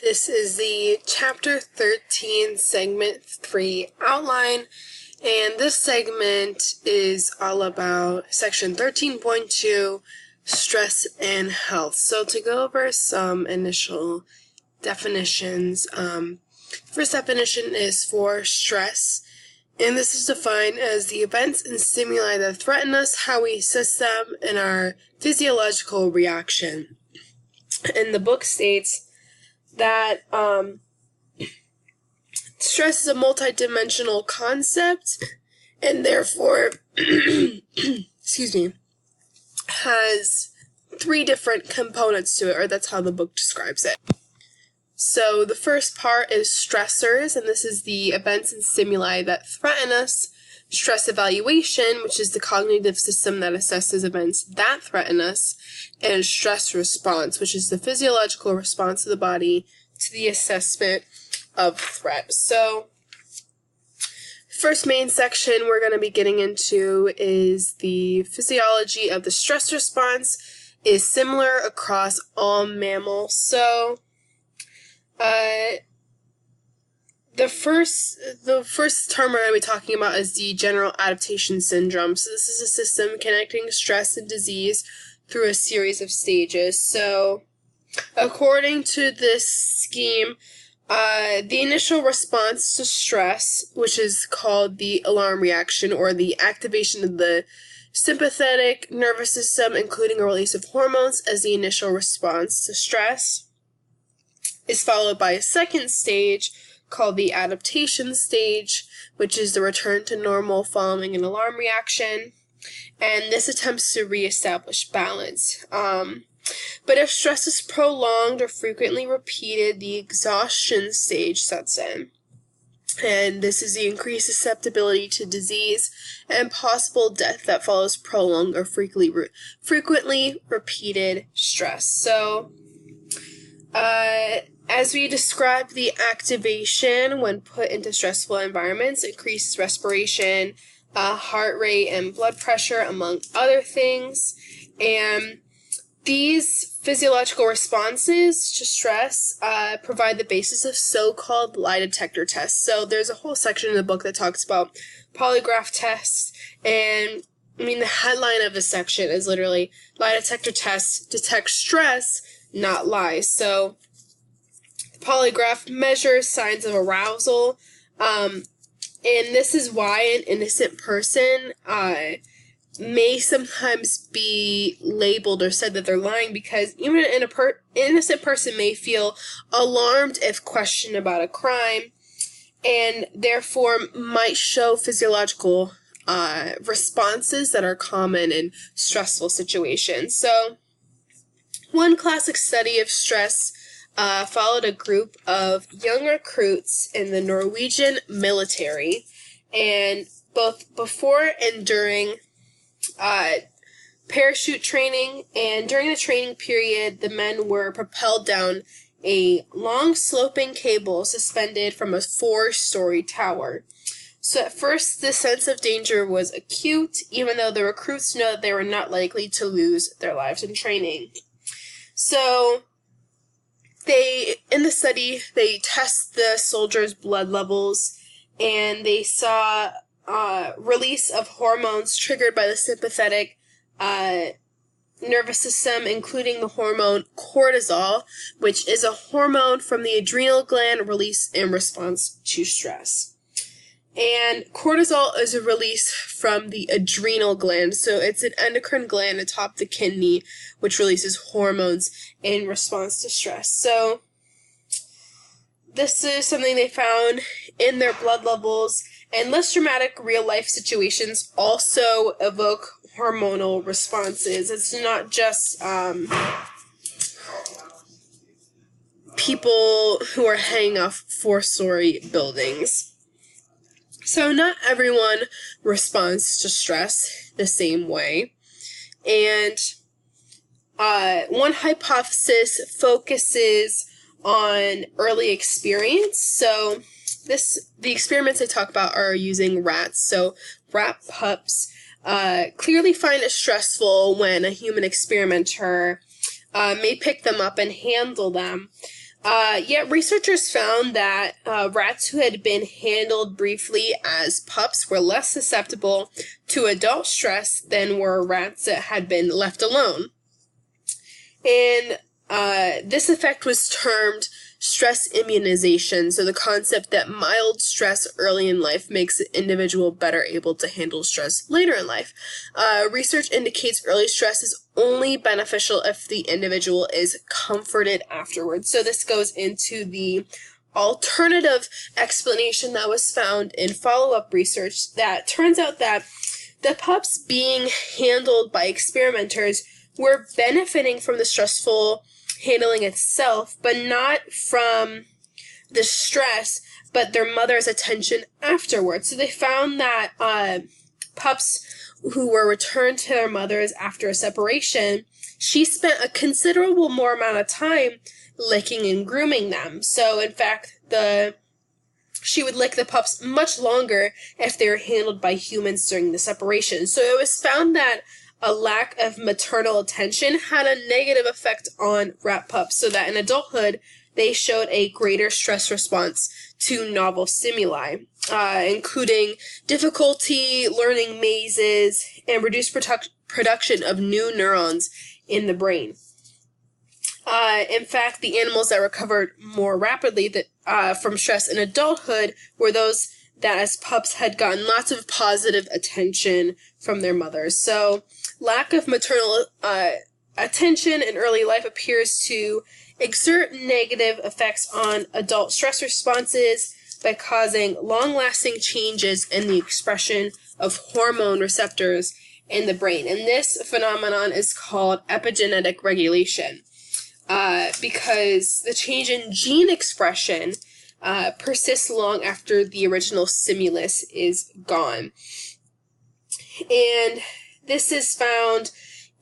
This is the Chapter 13, Segment 3 outline, and this segment is all about Section 13.2, Stress and Health. So to go over some initial definitions, first definition is for stress, and this is defined as the events and stimuli that threaten us, how we assess them, and our physiological reaction. And the book states that stress is a multidimensional concept and therefore has three different components to it, or that's how the book describes it. So the first part is stressors, and this is the events and stimuli that threaten us. Stress evaluation, which is the cognitive system that assesses events that threaten us, and stress response, which is the physiological response of the body to the assessment of threat. So, first main section we're going to be getting into is the physiology of the stress response is similar across all mammals. So, the first term we're going to be talking about is the general adaptation syndrome. So this is a system connecting stress and disease through a series of stages. So according to this scheme, the initial response to stress, which is called the alarm reaction or the activation of the sympathetic nervous system, including a release of hormones as the initial response to stress, is followed by a second stage called the adaptation stage, which is the return to normal following an alarm reaction, and this attempts to reestablish balance. But if stress is prolonged or frequently repeated, the exhaustion stage sets in, and this is the increased susceptibility to disease and possible death that follows prolonged or frequently repeated stress. So, as we described, the activation when put into stressful environments increases respiration, heart rate, and blood pressure, among other things. And these physiological responses to stress provide the basis of so-called lie detector tests. So there's a whole section in the book that talks about polygraph tests, and the headline of the section is literally lie detector tests detect stress, not lies. So polygraph measures signs of arousal, and this is why an innocent person may sometimes be labeled or said that they're lying, because even an innocent person may feel alarmed if questioned about a crime, and therefore might show physiological responses that are common in stressful situations. So, one classic study of stress followed a group of young recruits in the Norwegian military, and both before and during parachute training, and during the training period, the men were propelled down a long sloping cable suspended from a 4-story tower. So at first, the sense of danger was acute, even though the recruits know that they were not likely to lose their lives in training. So, in the study, they test the soldiers' blood levels, and they saw release of hormones triggered by the sympathetic nervous system, including the hormone cortisol, which is a hormone from the adrenal gland released in response to stress. And cortisol is a release from the adrenal gland, so it's an endocrine gland atop the kidney, which releases hormones in response to stress. So, this is something they found in their blood levels, and less dramatic real-life situations also evoke hormonal responses. It's not just people who are hanging off 4-story buildings. So not everyone responds to stress the same way. And one hypothesis focuses on early experience. So the experiments I talk about are using rats. So rat pups clearly find it stressful when a human experimenter may pick them up and handle them. Yet researchers found that rats who had been handled briefly as pups were less susceptible to adult stress than were rats that had been left alone. And this effect was termed stress immunization, so the concept that mild stress early in life makes the individual better able to handle stress later in life. Research indicates early stress is only beneficial if the individual is comforted afterwards. So this goes into the alternative explanation that was found in follow-up research that turns out that the pups being handled by experimenters were benefiting from the stressful handling itself, but not from the stress, but their mother's attention afterwards. So they found that pups who were returned to their mothers after a separation, she spent a considerable more amount of time licking and grooming them. So in fact, she would lick the pups much longer if they were handled by humans during the separation. So it was found that a lack of maternal attention had a negative effect on rat pups, so that in adulthood, they showed a greater stress response to novel stimuli, including difficulty learning mazes and reduced production of new neurons in the brain. In fact, the animals that recovered more rapidly from stress in adulthood were those that as pups had gotten lots of positive attention from their mothers. So lack of maternal attention in early life appears to exert negative effects on adult stress responses by causing long-lasting changes in the expression of hormone receptors in the brain. And this phenomenon is called epigenetic regulation, because the change in gene expression persists long after the original stimulus is gone. And this is found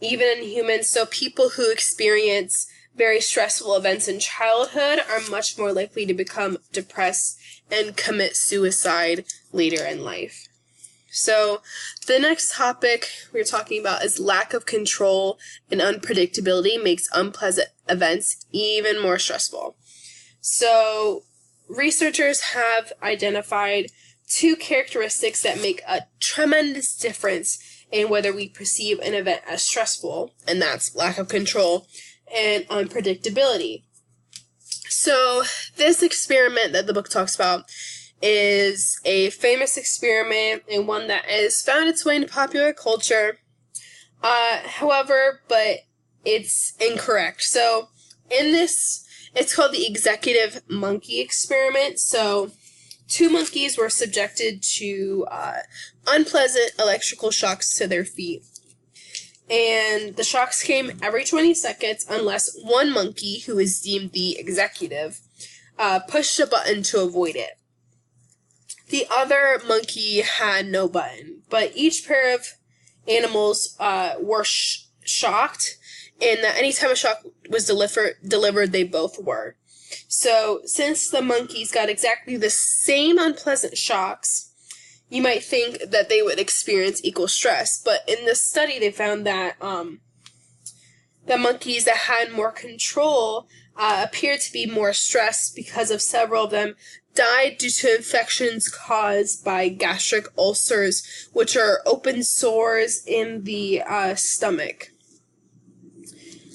even in humans, so people who experience very stressful events in childhood are much more likely to become depressed and commit suicide later in life. So the next topic we're talking about is lack of control and unpredictability makes unpleasant events even more stressful. So researchers have identified two characteristics that make a tremendous difference in whether we perceive an event as stressful, and that's lack of control and unpredictability. So this experiment that the book talks about is a famous experiment and one that has found its way into popular culture. However, but it's incorrect. So in this, it's called the executive monkey experiment. So 2 monkeys were subjected to unpleasant electrical shocks to their feet. And the shocks came every 20 seconds unless one monkey, who is deemed the executive, pushed a button to avoid it. The other monkey had no button, but each pair of animals were shocked, and that anytime a shock was delivered, they both were. So, since the monkeys got exactly the same unpleasant shocks, you might think that they would experience equal stress, but in this study they found that the monkeys that had more control appeared to be more stressed because of several of them died due to infections caused by gastric ulcers, which are open sores in the stomach.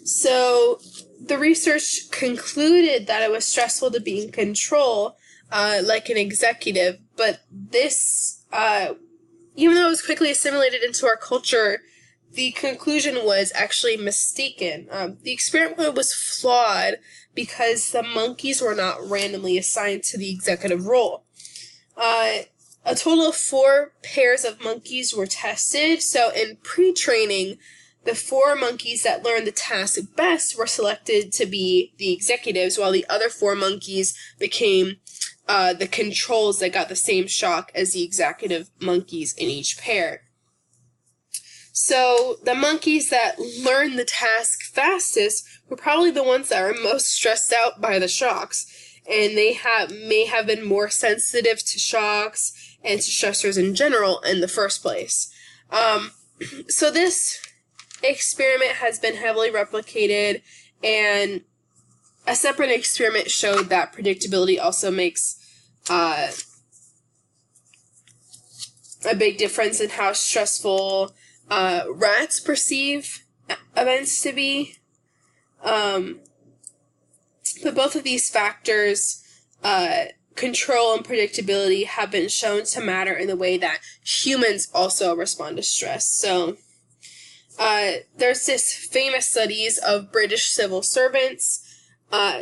So the research concluded that it was stressful to be in control, like an executive, but this, even though it was quickly assimilated into our culture, the conclusion was actually mistaken. The experiment was flawed because the monkeys were not randomly assigned to the executive role. A total of 4 pairs of monkeys were tested, so in pre-training, the 4 monkeys that learned the task best were selected to be the executives, while the other 4 monkeys became the controls that got the same shock as the executive monkeys in each pair. So the monkeys that learned the task fastest were probably the ones that were most stressed out by the shocks, and they may have been more sensitive to shocks and to stressors in general in the first place. So this experiment has been heavily replicated, and a separate experiment showed that predictability also makes a big difference in how stressful rats perceive events to be. But both of these factors, control and predictability, have been shown to matter in the way that humans also respond to stress. So there's this famous studies of British civil servants.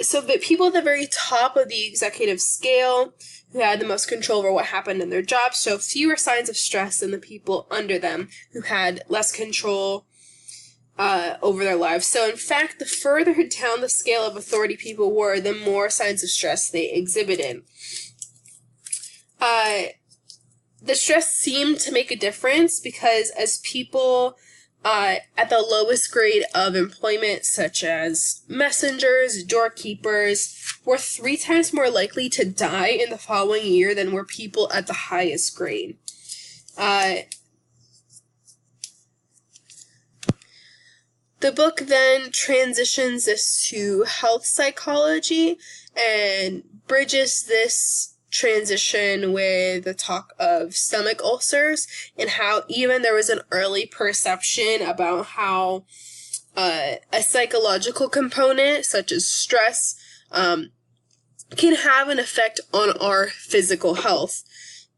So the people at the very top of the executive scale, who had the most control over what happened in their jobs, show fewer signs of stress than the people under them, who had less control over their lives. So in fact, the further down the scale of authority people were, the more signs of stress they exhibited. The stress seemed to make a difference because as people at the lowest grade of employment, such as messengers, doorkeepers, were 3 times more likely to die in the following year than were people at the highest grade. The book then transitions this to health psychology and bridges this transition with the talk of stomach ulcers and how even there was an early perception about how a psychological component such as stress can have an effect on our physical health.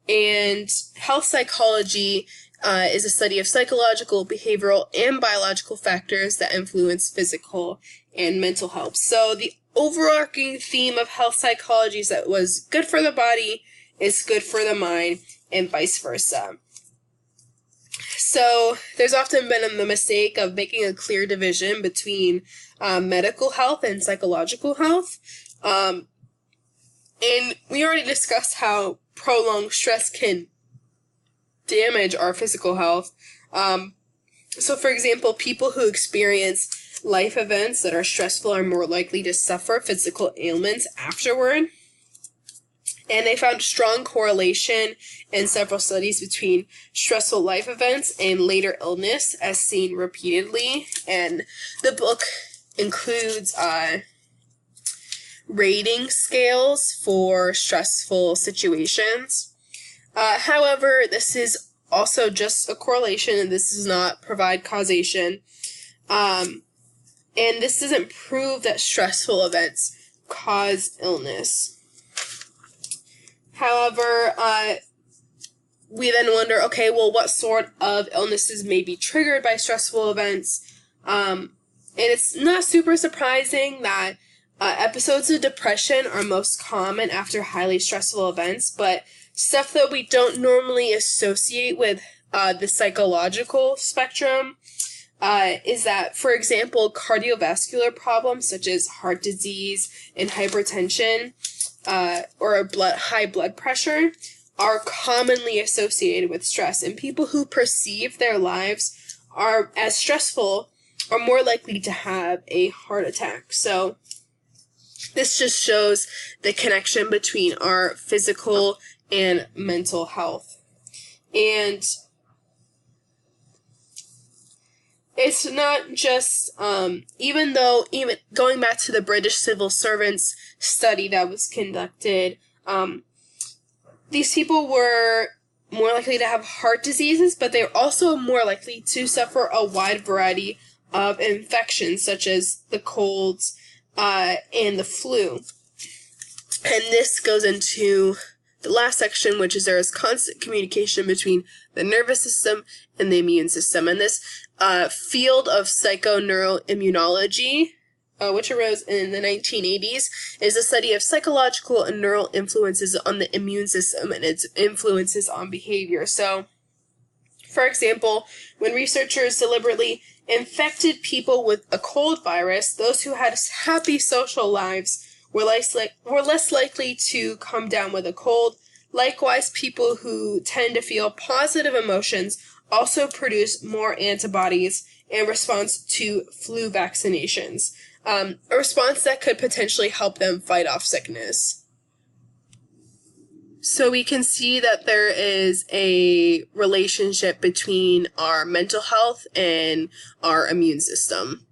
And health psychology is a study of psychological, behavioral, and biological factors that influence physical and mental health. So the overarching theme of health psychology is that what's good for the body is good for the mind, and vice versa. So there's often been the mistake of making a clear division between medical health and psychological health. And we already discussed how prolonged stress can damage our physical health. So for example, people who experience life events that are stressful are more likely to suffer physical ailments afterward. And they found strong correlation in several studies between stressful life events and later illness, as seen repeatedly. And the book includes rating scales for stressful situations. However, this is also just a correlation, and this does not provide causation. And this doesn't prove that stressful events cause illness. However, we then wonder, okay, well, what sort of illnesses may be triggered by stressful events? And it's not super surprising that episodes of depression are most common after highly stressful events, but stuff that we don't normally associate with the psychological spectrum is that, for example, cardiovascular problems such as heart disease and hypertension or high blood pressure are commonly associated with stress. And people who perceive their lives are as stressful are more likely to have a heart attack. So this just shows the connection between our physical and mental health. And it's not just, even going back to the British civil servants study that was conducted, these people were more likely to have heart diseases, but they were also more likely to suffer a wide variety of infections, such as the colds and the flu. And this goes into the last section, which is there is constant communication between the nervous system and the immune system. And this field of psychoneuroimmunology, which arose in the 1980s, is a study of psychological and neural influences on the immune system and its influences on behavior. So, for example, when researchers deliberately infected people with a cold virus, those who had happy social lives were less likely to come down with a cold. Likewise, people who tend to feel positive emotions also produce more antibodies in response to flu vaccinations, a response that could potentially help them fight off sickness. So we can see that there is a relationship between our mental health and our immune system.